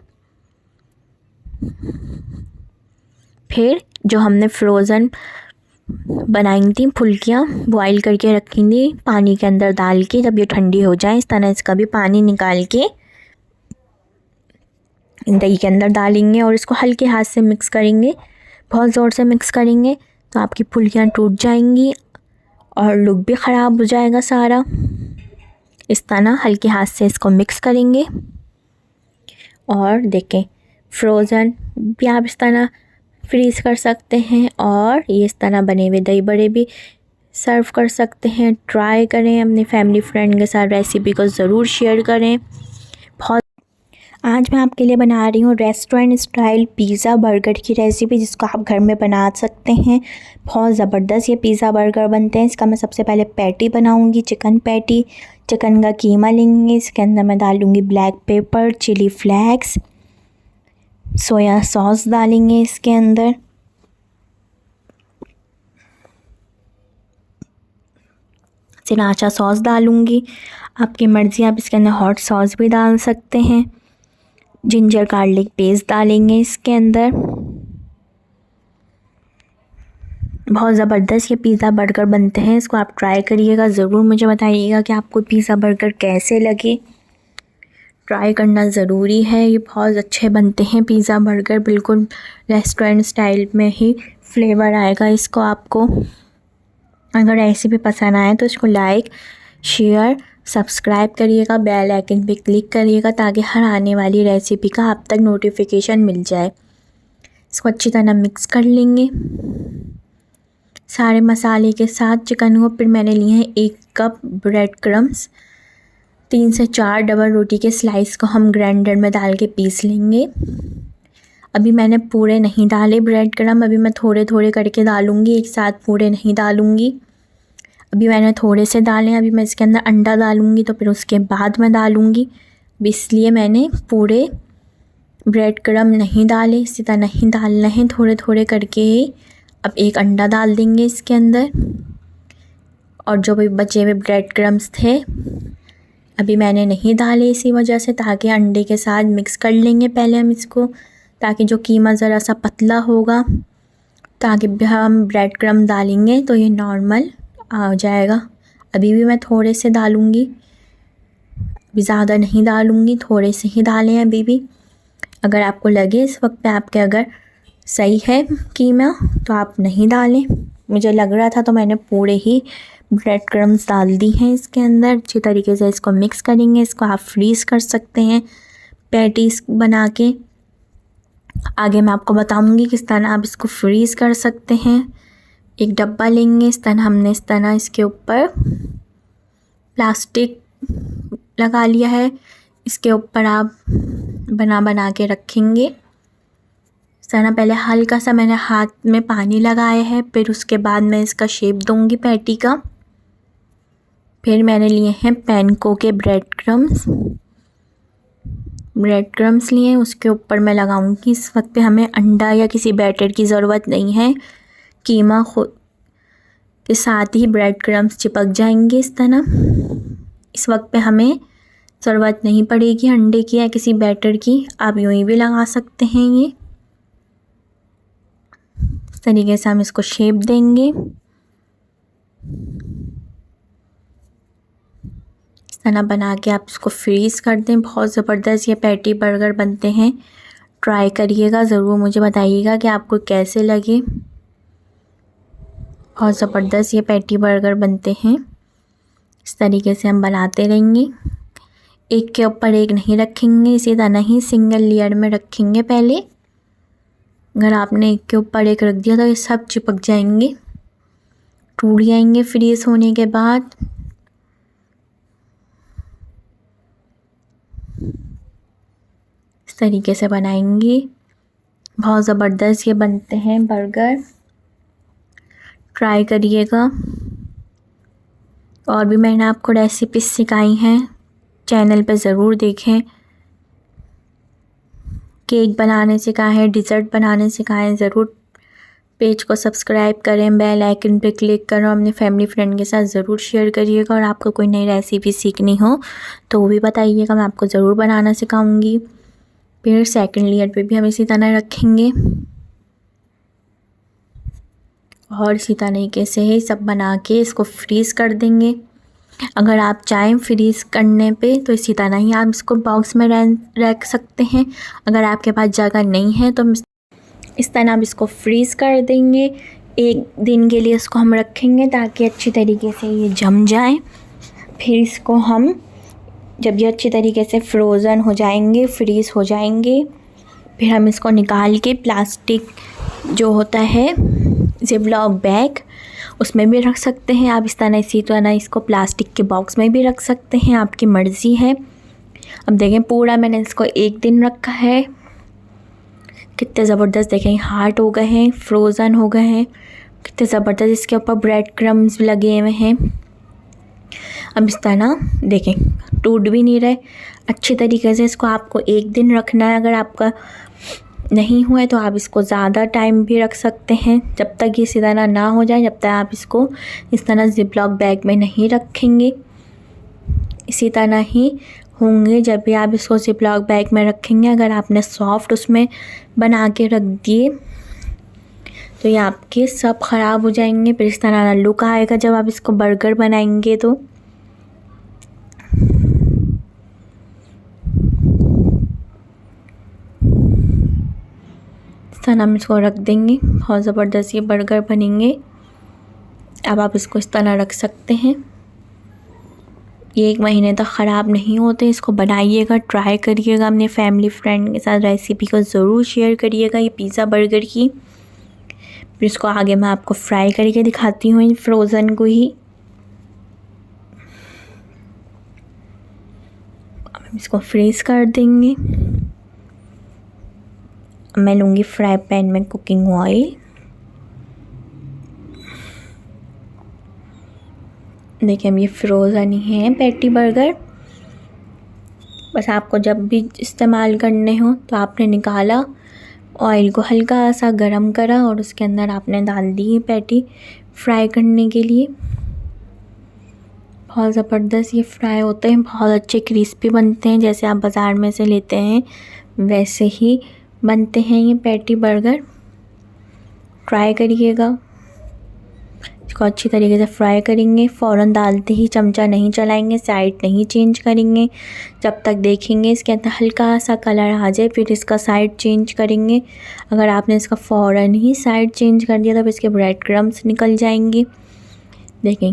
S1: फिर जो हमने फ्रोज़न बनाई थी फुल्कियाँ बॉईल करके रखी थी पानी के अंदर डाल के, जब ये ठंडी हो जाए इस तरह इसका भी पानी निकाल के दही के अंदर डालेंगे और इसको हल्के हाथ से मिक्स करेंगे। बहुत ज़ोर से मिक्स करेंगे तो आपकी फुल्कियाँ टूट जाएंगी और लुक भी ख़राब हो जाएगा सारा। इस तरह हल्के हाथ से इसको मिक्स करेंगे और देखें फ्रोज़न भी आप इस तरह फ्रीज़ कर सकते हैं और ये इस तरह बने हुए दही बड़े भी सर्व कर सकते हैं। ट्राई करें, अपने फैमिली फ्रेंड के साथ रेसिपी को ज़रूर शेयर करें। आज मैं आपके लिए बना रही हूँ रेस्टोरेंट स्टाइल पिज़्ज़ा बर्गर की रेसिपी, जिसको आप घर में बना सकते हैं। बहुत ज़बरदस्त ये पिज़्ज़ा बर्गर बनते हैं। इसका मैं सबसे पहले पैटी बनाऊँगी, चिकन पैटी। चिकन का कीमा लेंगे, इसके अंदर मैं डालूँगी black pepper, chilli flakes, soya sauce डालेंगे इसके अंदर, सिरहाचा सॉस डालूँगी। आपकी मर्ज़ी, आप इसके अंदर हॉट सॉस भी डाल सकते हैं। जिंजर गार्लिक पेस्ट डालेंगे इसके अंदर। बहुत ज़बरदस्त ये पिज़्ज़ा बर्गर बनते हैं, इसको आप ट्राई करिएगा। ज़रूर मुझे बताइएगा कि आपको पिज़्ज़ा बर्गर कैसे लगे। ट्राई करना ज़रूरी है, ये बहुत अच्छे बनते हैं पिज़्ज़ा बर्गर, बिल्कुल रेस्टोरेंट स्टाइल में ही फ्लेवर आएगा इसको आपको। अगर रेसिपी पसंद आए तो इसको लाइक, शेयर, सब्सक्राइब करिएगा, बेल आइकन पे क्लिक करिएगा ताकि हर आने वाली रेसिपी का आप तक नोटिफिकेशन मिल जाए। इसको अच्छी तरह मिक्स कर लेंगे सारे मसाले के साथ चिकन को। फिर मैंने लिए हैं 1 कप ब्रेड क्रम्स, 3 से 4 डबल रोटी के स्लाइस को हम ग्राइंडर में डाल के पीस लेंगे। अभी मैंने पूरे नहीं डाले ब्रेड क्रम्स, अभी मैं थोड़े थोड़े करके डालूँगी, एक साथ पूरे नहीं डालूँगी। अभी मैंने थोड़े से डाले, अभी मैं इसके अंदर अंडा डालूँगी तो फिर उसके बाद मैं डालूँगी। इसलिए मैंने पूरे ब्रेड क्रम्स नहीं डाले, इसी तरह नहीं डालना है, थोड़े थोड़े करके ही। अब एक अंडा डाल देंगे इसके अंदर और जो भी बचे हुए ब्रेड क्रम्स थे अभी मैंने नहीं डाले इसी वजह से, ताकि अंडे के साथ मिक्स कर लेंगे पहले हम इसको, ताकि जो कीमा ज़रा सा पतला होगा, ताकि हम ब्रेड क्रम्स डालेंगे तो ये नॉर्मल आ जाएगा। अभी भी मैं थोड़े से डालूँगी, अभी ज़्यादा नहीं डालूँगी, थोड़े से ही डालें अभी भी। अगर आपको लगे इस वक्त पे आपके अगर सही है कीमा तो आप नहीं डालें, मुझे लग रहा था तो मैंने पूरे ही ब्रेड क्रम्स डाल दी हैं इसके अंदर। अच्छी तरीके से इसको मिक्स करेंगे। इसको आप फ्रीज़ कर सकते हैं पैटीज़ बना के। आगे मैं आपको बताऊंगी किस तरह आप इसको फ्रीज़ कर सकते हैं। एक डब्बा लेंगे, इस तरह हमने इस तरह इसके ऊपर प्लास्टिक लगा लिया है, इसके ऊपर आप बना के रखेंगे। इस तरह पहले हल्का सा मैंने हाथ में पानी लगाया है, फिर उसके बाद मैं इसका शेप दूंगी पैटी का। फिर मैंने लिए हैं पैनको के ब्रेड क्रम्स लिए, उसके ऊपर मैं लगाऊंगी। इस वक्त पे हमें अंडा या किसी बैटर की ज़रूरत नहीं है, कीमा खुद के साथ ही ब्रेड क्रम्स चिपक जाएंगे इस तरह। इस वक्त पे हमें ज़रूरत नहीं पड़ेगी अंडे की या किसी बैटर की, आप यूँ ही भी लगा सकते हैं। ये इस तरीके से हम इसको शेप देंगे। इस तरह बना के आप इसको फ्रीज़ कर दें। बहुत ज़बरदस्त ये पैटी बर्गर बनते हैं, ट्राई करिएगा, ज़रूर मुझे बताइएगा कि आपको कैसे लगे। बहुत ज़बरदस्त ये पैटी बर्गर बनते हैं। इस तरीके से हम बनाते रहेंगे, एक के ऊपर एक नहीं रखेंगे, इसी तरह ही सिंगल लेयर में रखेंगे पहले। अगर आपने एक के ऊपर एक रख दिया तो ये सब चिपक जाएंगे, टूट जाएंगे फ्रीज़ होने के बाद। इस तरीके से बनाएंगे, बहुत ज़बरदस्त ये बनते हैं बर्गर, ट्राई करिएगा। और भी मैंने आपको रेसिपी सिखाई हैं, चैनल पे ज़रूर देखें। केक बनाने सिखाए हैं, डिज़र्ट बनाने सिखाए हैं, ज़रूर पेज को सब्सक्राइब करें, बेल आइकन पे क्लिक करें, अपने फैमिली फ्रेंड के साथ ज़रूर शेयर करिएगा। और आपको कोई नई रेसिपी सीखनी हो तो वो भी बताइएगा, मैं आपको ज़रूर बनाना सिखाऊंगी। फिर सेकंड लेयर पे भी हम इसी तरह रखेंगे और इसी तरीके से ही सब बना के इसको फ्रीज़ कर देंगे। अगर आप चाहें फ्रीज़ करने पे तो इसी तरह ही आप इसको बॉक्स में रख सकते हैं। अगर आपके पास जगह नहीं है तो इस तरह आप इसको फ्रीज़ कर देंगे। एक दिन के लिए इसको हम रखेंगे ताकि अच्छी तरीके से ये जम जाए। फिर इसको हम जब ये अच्छी तरीके से फ्रोज़न हो जाएंगे, फ्रीज़ हो जाएंगे, फिर हम इसको निकाल के प्लास्टिक जो होता है ज़िप-लॉक बैग उसमें भी रख सकते हैं आप। इस तरह इसी तरह इसको प्लास्टिक के बॉक्स में भी रख सकते हैं, आपकी मर्ज़ी है। अब देखें पूरा मैंने इसको एक दिन रखा है, कितने ज़बरदस्त देखें हार्ड हो गए हैं, फ्रोज़न हो गए हैं, कितने ज़बरदस्त इसके ऊपर ब्रेड क्रम्स लगे हुए हैं। अब इस तरह देखें टूट भी नहीं रहे अच्छी तरीके से। इसको आपको एक दिन रखना है, अगर आपका नहीं हुआ है तो आप इसको ज़्यादा टाइम भी रख सकते हैं, जब तक ये इसी तरह ना हो जाए, जब तक आप इसको इस तरह ज़िप-लॉक बैग में नहीं रखेंगे। इसी तरह ही होंगे जब भी आप इसको ज़िप-लॉक बैग में रखेंगे। अगर आपने सॉफ्ट उसमें बना के रख दिए तो ये आपके सब ख़राब हो जाएंगे। फिर इस तरह लुक आएगा जब आप इसको बर्गर बनाएंगे तो। इस तरह हम इसको रख देंगे, बहुत ज़बरदस्त ये बर्गर बनेंगे। अब आप इसको इस तरह रख सकते हैं, ये 1 महीने तक ख़राब नहीं होते। इसको बनाइएगा, ट्राई करिएगा, अपने फैमिली फ्रेंड के साथ रेसिपी को ज़रूर शेयर करिएगा ये पिज़्ज़ा बर्गर की। फिर इसको आगे मैं आपको फ्राई करके दिखाती हूँ फ्रोज़न को ही। अब हम इसको फ्रीज़ कर देंगे। मैं लूँगी फ्राई पैन में कुकिंग ऑयल। देखिए हम ये फ्रोज़न ही है पैटी बर्गर। बस आपको जब भी इस्तेमाल करने हो तो आपने निकाला, ऑयल को हल्का सा गरम करा और उसके अंदर आपने डाल दी पैटी फ्राई करने के लिए। बहुत ज़बरदस्त ये फ्राई होते हैं, बहुत अच्छे क्रिस्पी बनते हैं, जैसे आप बाज़ार में से लेते हैं वैसे ही बनते हैं ये पैटी बर्गर। ट्राई करिएगा। इसको अच्छी तरीके से फ्राई करेंगे, फ़ौरन डालते ही चमचा नहीं चलाएंगे, साइड नहीं चेंज करेंगे, जब तक देखेंगे इसके अंदर हल्का सा कलर आ जाए फिर इसका साइड चेंज करेंगे। अगर आपने इसका फ़ौरन ही साइड चेंज कर दिया तो फिर इसके ब्रेड क्रम्स निकल जाएंगे। देखें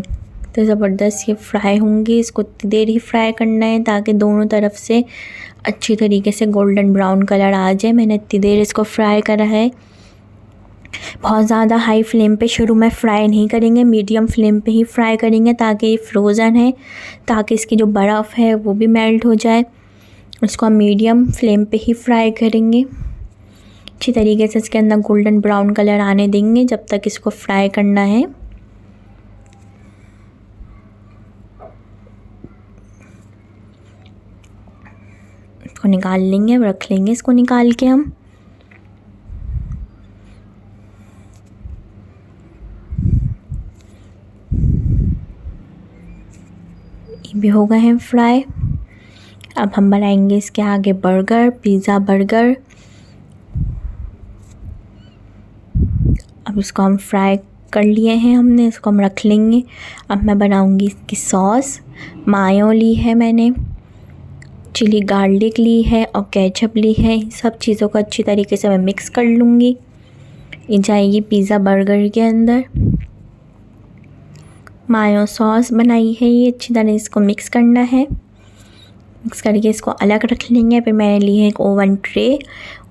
S1: तो ज़बरदस्त ये फ्राई होंगे। इसको इतनी देर ही फ्राई करना है ताकि दोनों तरफ से अच्छी तरीके से गोल्डन ब्राउन कलर आ जाए। मैंने इतनी देर इसको फ्राई करा है। बहुत ज़्यादा हाई फ्लेम पे शुरू में फ्राई नहीं करेंगे, मीडियम फ्लेम पे ही फ्राई करेंगे ताकि ये फ्रोज़न है, ताकि इसकी जो बर्फ़ है वो भी मेल्ट हो जाए। इसको हम मीडियम फ्लेम पे ही फ्राई करेंगे। अच्छी तरीके से इसके अंदर गोल्डन ब्राउन कलर आने देंगे जब तक इसको फ्राई करना है। इसको निकाल लेंगे, रख लेंगे इसको निकाल के हम। ये भी हो गए हैं फ्राई। अब हम बनाएंगे इसके आगे बर्गर, पिज़्ज़ा बर्गर। अब इसको हम फ्राई कर लिए हैं हमने, इसको हम रख लेंगे। अब मैं बनाऊंगी इसकी सॉस। मायो ली है मैंने, चिली गार्लिक ली है और केचप ली है। सब चीज़ों को अच्छी तरीके से मैं मिक्स कर लूँगी। ये जाएगी पिज़्ज़ा बर्गर के अंदर। मायो सॉस बनाई है ये, अच्छी तरह इसको मिक्स करना है। मिक्स करके इसको अलग रख लेंगे। फिर मैंने ली है एक ओवन ट्रे,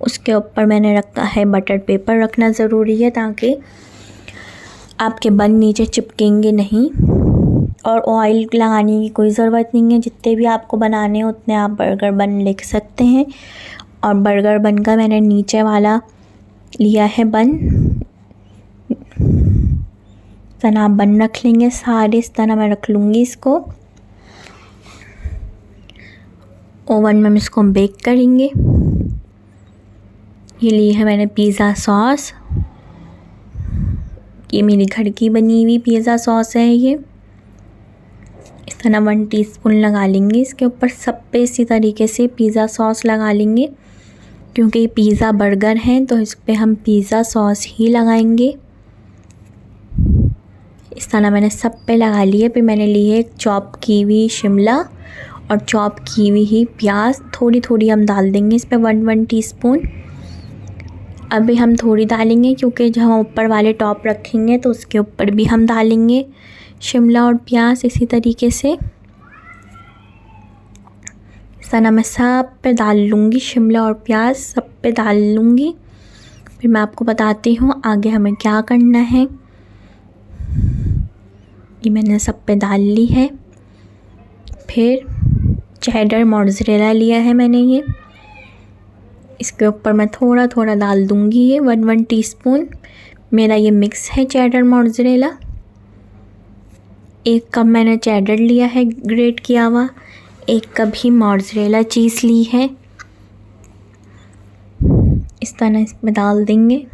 S1: उसके ऊपर मैंने रखा है बटर पेपर। रखना ज़रूरी है ताकि आपके बन नीचे चिपकेंगे नहीं। और ऑयल लगाने की कोई ज़रूरत नहीं है, जितने भी आपको बनाने हैं उतने आप बर्गर बन लिख सकते हैं। और बर्गर बन का मैंने नीचे वाला लिया है बन। इस तरह आप बन रख लेंगे सारे, इस तरह मैं रख लूँगी इसको। ओवन में हम इसको बेक करेंगे। ये ली है मैंने पिज़्ज़ा सॉस, ये मेरी घर की बनी हुई पिज़्ज़ा सॉस है ये। इस तरह 1 टीस्पून लगा लेंगे इसके ऊपर, सब पे इसी तरीके से पिज़्ज़ा सॉस लगा लेंगे। क्योंकि ये पिज़्ज़ा बर्गर है तो इस पे हम पिज़्ज़ा सॉस ही लगाएंगे। इस तरह मैंने सब पे लगा लिए। फिर मैंने ली है चॉप की हुई शिमला और चॉप की हुई ही प्याज, थोड़ी थोड़ी हम डाल देंगे इस पे 1 टीस्पून। अभी हम थोड़ी डालेंगे क्योंकि जब हम ऊपर वाले टॉप रखेंगे तो उसके ऊपर भी हम डालेंगे शिमला और प्याज इसी तरीके से। इस तरह मैं सब पे डाल लूँगी, शिमला और प्याज सब पे डाल लूँगी। फिर मैं आपको बताती हूँ आगे हमें क्या करना है। ये मैंने सब पे डाल ली है। फिर चेडर मोज़रेला लिया है मैंने, ये इसके ऊपर मैं थोड़ा थोड़ा डाल दूँगी। ये 1 टीस्पून मेरा ये मिक्स है चेडर मोज़रेला। 1 कप मैंने चेडर लिया है ग्रेट किया हुआ, 1 कप ही मोज़रेला चीज़ ली है। इस तरह इसमें डाल देंगे,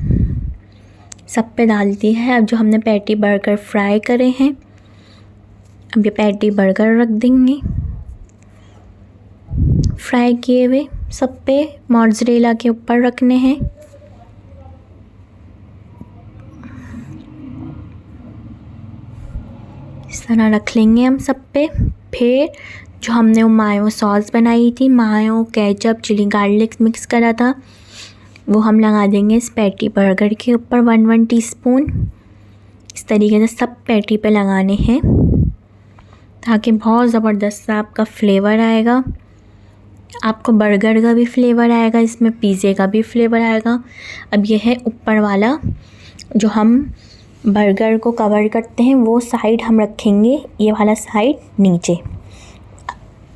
S1: सब पे डाल दी है। अब जो हमने पैटी बर्गर फ्राई करे हैं, अब ये पैटी बर्गर रख देंगे फ्राई किए हुए, सब पे मोज़रेला के ऊपर रखने हैं। इस तरह रख लेंगे हम सब पे। फिर जो हमने वो मायो सॉस बनाई थी, मायो केचप चिली गार्लिक मिक्स करा था, वो हम लगा देंगे इस पैटी बर्गर के ऊपर 1 टीस्पून। इस तरीके से सब पैटी पे लगाने हैं ताकि बहुत ज़बरदस्त सा आपका फ्लेवर आएगा। आपको बर्गर का भी फ्लेवर आएगा, इसमें पिज़्ज़े का भी फ्लेवर आएगा। अब ये है ऊपर वाला, जो हम बर्गर को कवर करते हैं वो साइड हम रखेंगे, ये वाला साइड नीचे।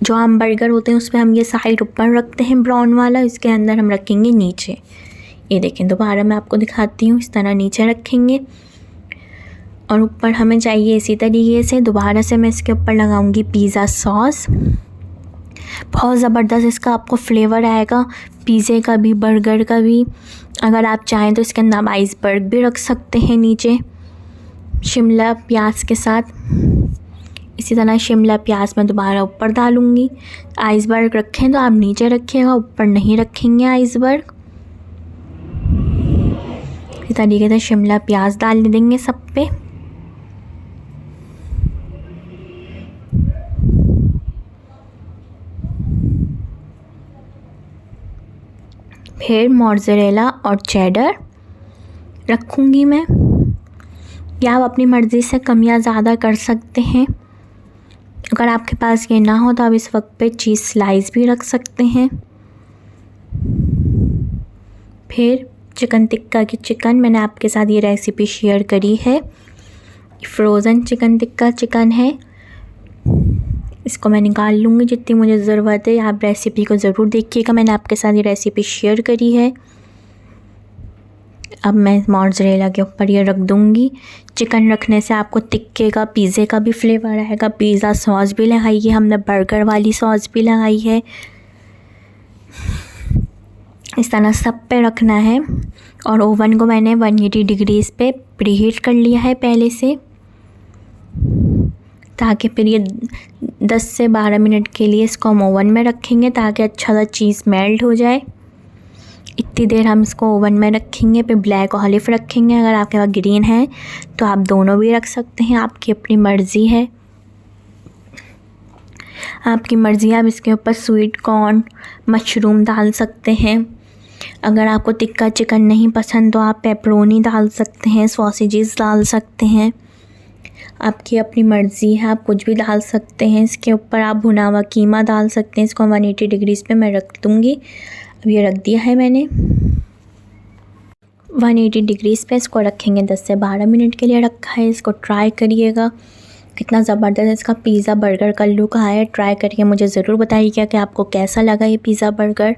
S1: जो हम बर्गर होते हैं उस पर हम ये साइड ऊपर रखते हैं ब्राउन वाला, इसके अंदर हम रखेंगे नीचे। ये देखें, दोबारा मैं आपको दिखाती हूँ। इस तरह नीचे रखेंगे और ऊपर हमें चाहिए इसी तरीके से। दोबारा से मैं इसके ऊपर लगाऊंगी पिज़्ज़ा सॉस। बहुत ज़बरदस्त इसका आपको फ्लेवर आएगा, पिज़्ज़े का भी बर्गर का भी। अगर आप चाहें तो इसके अंदर आप आइसबर्ग भी रख सकते हैं नीचे शिमला प्याज के साथ। इसी तरह शिमला प्याज मैं दोबारा ऊपर डालूँगी। आइसबर्ग रखें तो आप नीचे रखिएगा, ऊपर नहीं रखेंगे आइसबर्ग। इस तरीके से शिमला प्याज डाल देंगे सब पे। फिर मोज़रेला और चेडर रखूँगी मैं। या आप अपनी मर्ज़ी से कम या ज़्यादा कर सकते हैं। अगर आपके पास ये ना हो तो आप इस वक्त पे चीज़ स्लाइस भी रख सकते हैं। फिर चिकन टिक्का की चिकन, मैंने आपके साथ ये रेसिपी शेयर करी है। फ्रोज़न चिकन टिक्का चिकन है, इसको मैं निकाल लूँगी जितनी मुझे ज़रूरत है। आप रेसिपी को ज़रूर देखिएगा, मैंने आपके साथ ये रेसिपी शेयर करी है। अब मैं मोज़रेला के ऊपर ये रख दूँगी। चिकन रखने से आपको टिक्के का पिज़्ज़े का भी फ्लेवर आएगा। पिज़्ज़ा सॉस भी लगाई है हमने, बर्गर वाली सॉस भी लगाई है। इस तरह सब पे रखना है। और ओवन को मैंने 180 डिग्रीज़ पे प्रीहीट कर लिया है पहले से, ताकि फिर ये 10 से 12 मिनट के लिए इसको हम ओवन में रखेंगे ताकि अच्छा सा चीज़ मेल्ट हो जाए। इतनी देर हम इसको ओवन में रखेंगे। फिर ब्लैक ऑलिव रखेंगे, अगर आपके पास ग्रीन है तो आप दोनों भी रख सकते हैं, आपकी अपनी मर्ज़ी है। आपकी मर्ज़ी, आप इसके ऊपर स्वीट कॉर्न मशरूम डाल सकते हैं। अगर आपको टिक्का चिकन नहीं पसंद तो आप पेपरोनी डाल सकते हैं, सॉसेजेस डाल सकते हैं, आपकी अपनी मर्ज़ी है, आप कुछ भी डाल सकते हैं। इसके ऊपर आप भुना हुआ कीमा डाल सकते हैं। इसको 180 डिग्रीज़ पे मैं रख दूँगी। अब ये रख दिया है मैंने 180 डिग्रीज़ पे, इसको रखेंगे 10 से 12 मिनट के लिए रखा है। इसको ट्राई करिएगा, कितना ज़बरदस्त इसका पिज़्ज़ा बर्गर का लुक आया है। ट्राई करके मुझे ज़रूर बताइएगा कि आपको कैसा लगा ये पिज़्ज़ा बर्गर।